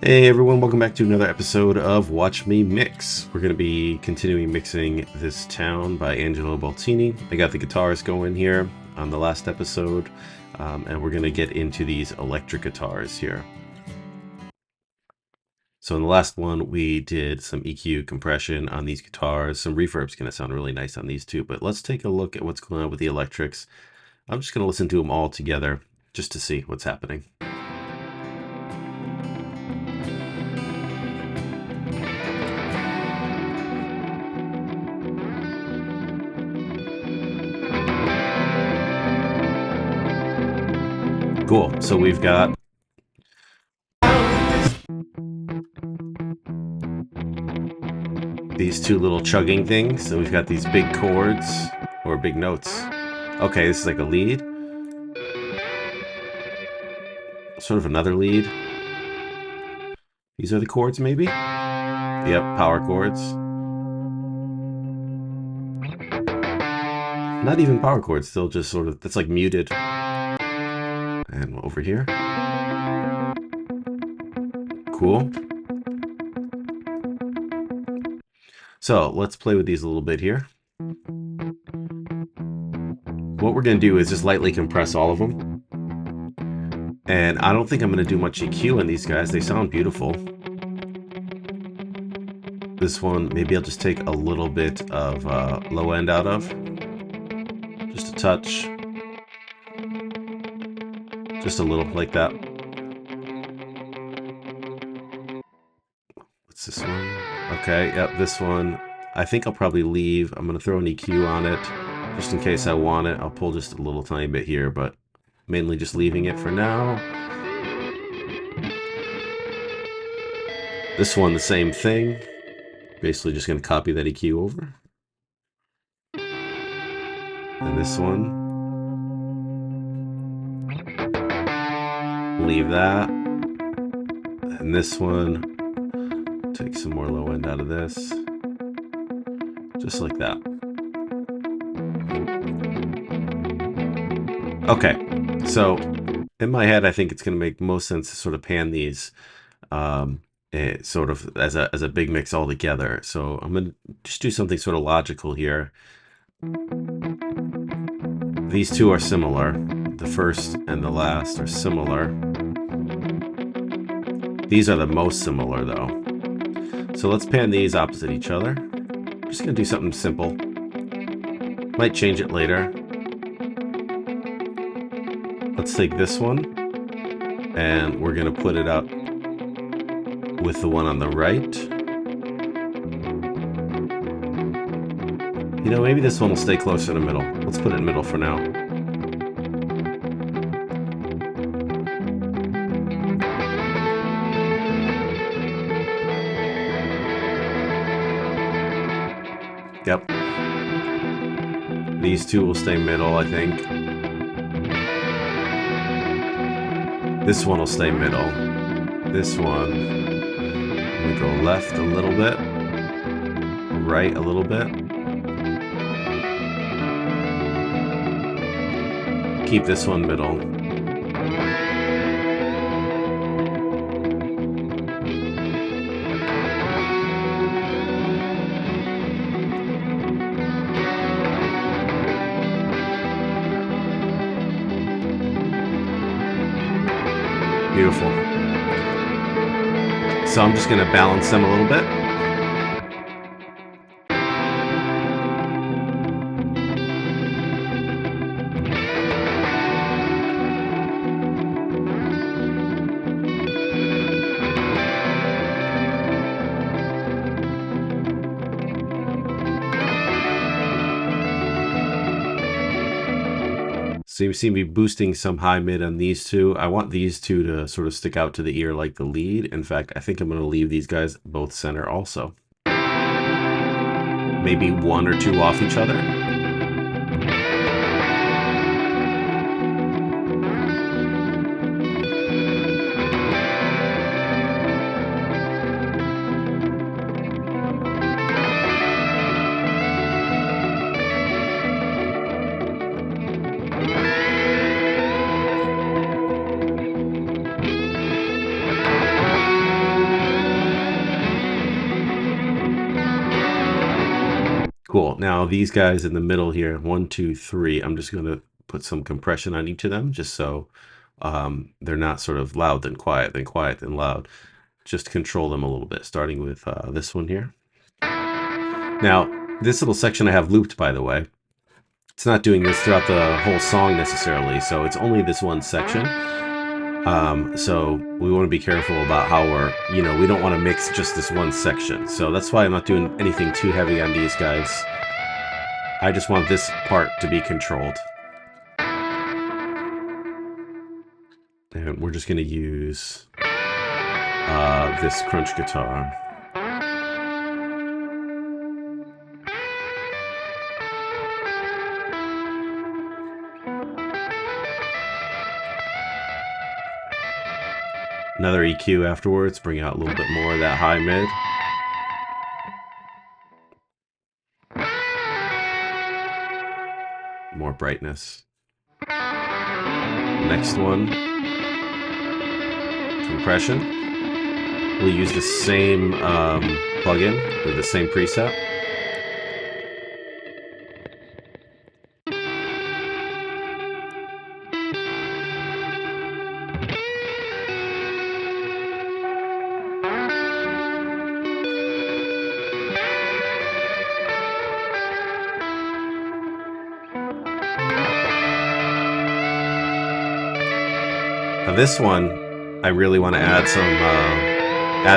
Hey everyone, welcome back to another episode of Watch Me Mix. We're going to be continuing mixing This Town by Angelo Boltini. I got the guitars going here on the last episode, and we're going to get into these electric guitars here. So in the last one, we did some EQ compression on these guitars. Some reverb's going to sound really nice on these too, but let's take a look at what's going on with the electrics. I'm just going to listen to them all together just to see what's happening. Cool. So we've got these two little chugging things, and we've got these big chords or big notes. Okay, this is like a lead. Sort of another lead. These are the chords, maybe? Yep, power chords. Not even power chords, still just sort of, that's like muted. And over here. Cool. So let's play with these a little bit here. What we're going to do is just lightly compress all of them. And I don't think I'm going to do much EQ in these guys. They sound beautiful. This one, maybe I'll just take a little bit of low end out of. Just a touch. Just a little, like that. What's this one? Okay, yep, this one. I think I'll probably leave. I'm going to throw an EQ on it. Just in case I want it. I'll pull just a little tiny bit here, but mainly just leaving it for now. This one, the same thing. Basically just going to copy that EQ over. And this one. Leave that. And this one. Take some more low end out of this. Just like that. Okay, so in my head, I think it's going to make most sense to sort of pan these sort of as a big mix all together. So I'm going to just do something sort of logical here. These two are similar. The first and the last are similar. These are the most similar though. So let's pan these opposite each other. I'm just going to do something simple. Might change it later. Let's take this one and we're going to put it up with the one on the right. You know, maybe this one will stay closer to the middle. Let's put it in the middle for now. Yep. These two will stay middle, I think. This one will stay middle. This one, we go left a little bit, right a little bit. Keep this one middle. Beautiful. So I'm just going to balance them a little bit. So you see me boosting some high mid on these two. I want these two to sort of stick out to the ear like the lead. In fact, I think I'm going to leave these guys both center also. Maybe one or two off each other. Cool. Now these guys in the middle here, 1, 2, 3, I'm just going to put some compression on each of them just so they're not sort of loud then quiet then loud. Just control them a little bit, starting with this one here. Now, this little section I have looped, by the way. It's not doing this throughout the whole song necessarily, so it's only this one section. So we want to be careful about how we don't want to mix just this one section. So that's why I'm not doing anything too heavy on these guys. I just want this part to be controlled. And we're just going to use this crunch guitar. Another EQ afterwards, bring out a little bit more of that high mid. More brightness. Next one, compression. We'll use the same plugin with the same preset. Now this one, I really want to add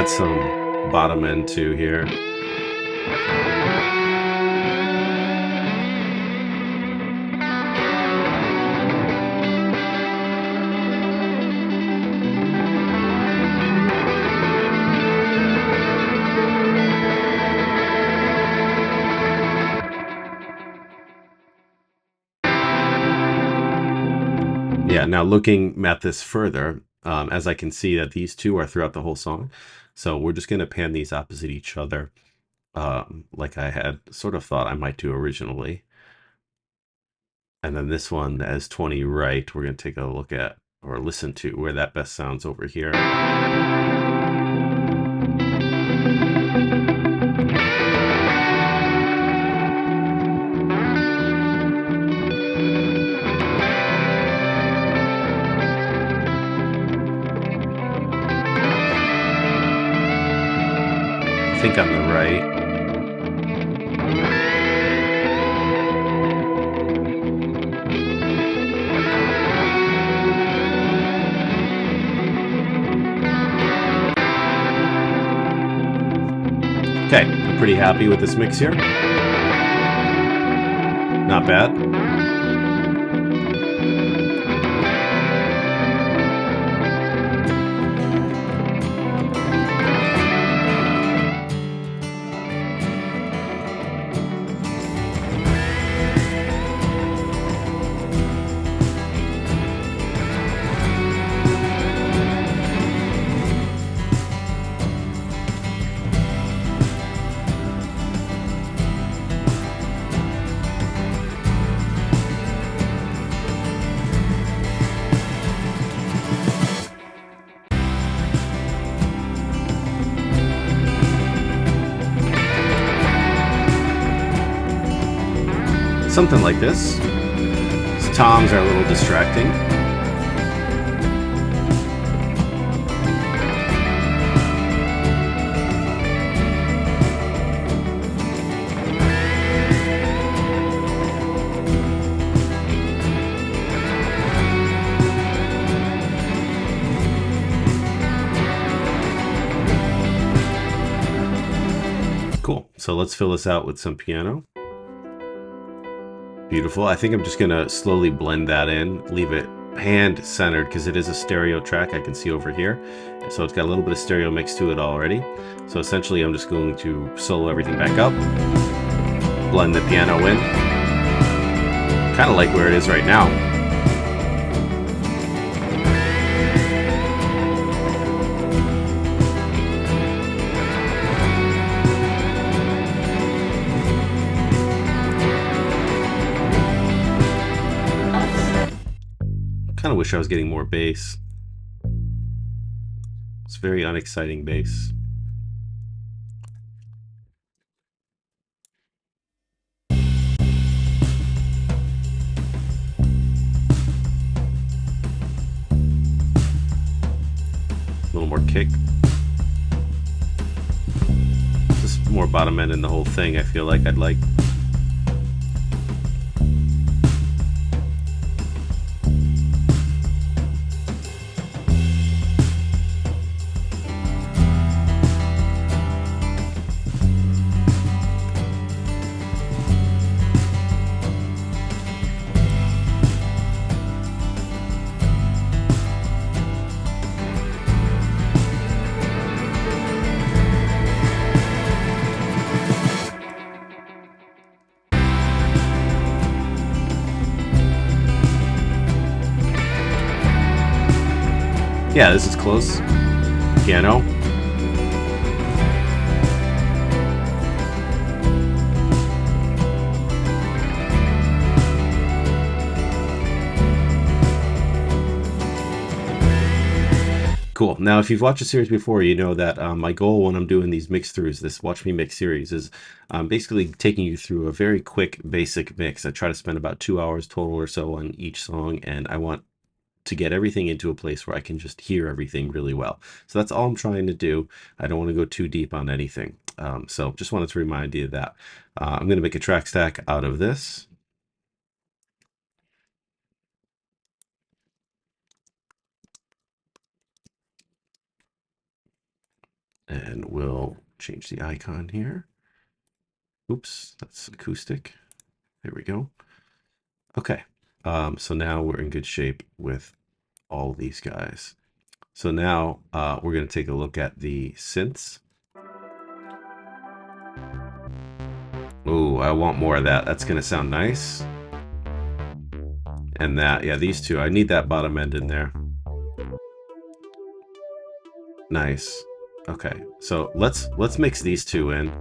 some bottom end to here. Yeah, now looking at this further, as I can see that these two are throughout the whole song. So we're just going to pan these opposite each other, like I had sort of thought I might do originally. And then this one that has 20 right, we're going to take a look at or listen to where that best sounds over here. I think on the right. Okay, I'm pretty happy with this mix here. Not bad. Something like this. These toms are a little distracting. Cool. So let's fill this out with some piano. Beautiful. I think I'm just going to slowly blend that in, leave it hand-centered because it is a stereo track I can see over here. So it's got a little bit of stereo mix to it already. So essentially I'm just going to solo everything back up, blend the piano in, kind of like where it is right now. Kind of wish I was getting more bass. It's very unexciting bass. little more kick. Just more bottom end in the whole thing, I feel like I'd like. Yeah, this is close. Piano. Cool. Now, if you've watched the series before, you know that my goal when I'm doing these mix throughs, this Watch Me Mix series, is basically taking you through a very quick, basic mix. I try to spend about 2 hours total or so on each song, and I want to get everything into a place where I can just hear everything really well. So that's all I'm trying to do. I don't want to go too deep on anything. So just wanted to remind you of that. I'm going to make a track stack out of this. And we'll change the icon here. Oops, that's acoustic. There we go. Okay, so now we're in good shape with all these guys. So now we're going to take a look at the synths. Ooh, I want more of that. That's going to sound nice. And that, yeah, these two. I need that bottom end in there. Nice. Okay, so let's mix these two in.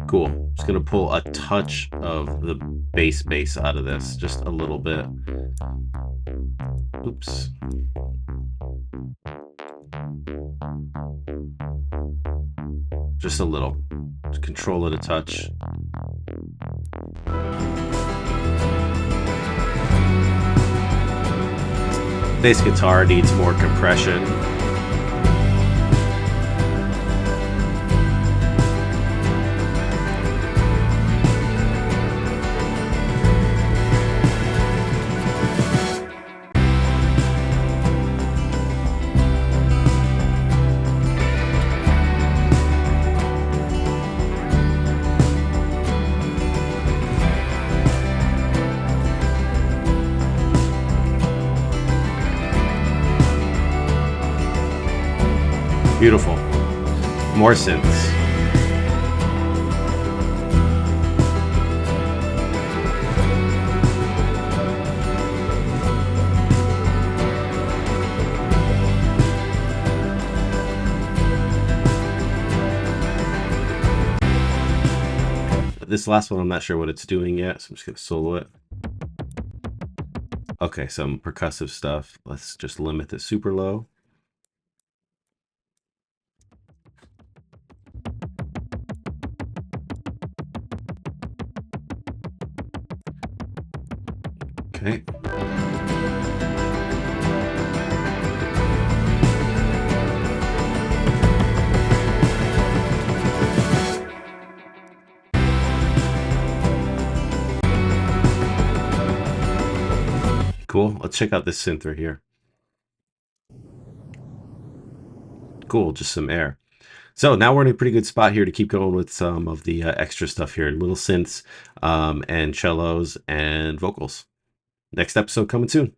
Cool. Just gonna pull a touch of the bass out of this, just a little bit. Oops. Just a little. Just control it a touch. Bass guitar needs more compression. Beautiful. More synths. This last one, I'm not sure what it's doing yet, so I'm just going to solo it. Okay, some percussive stuff. Let's just limit the super low. Okay. Cool. Let's check out this synth right here. Cool, just some air. So now we're in a pretty good spot here to keep going with some of the extra stuff here. Little synths and cellos and vocals. Next episode coming soon.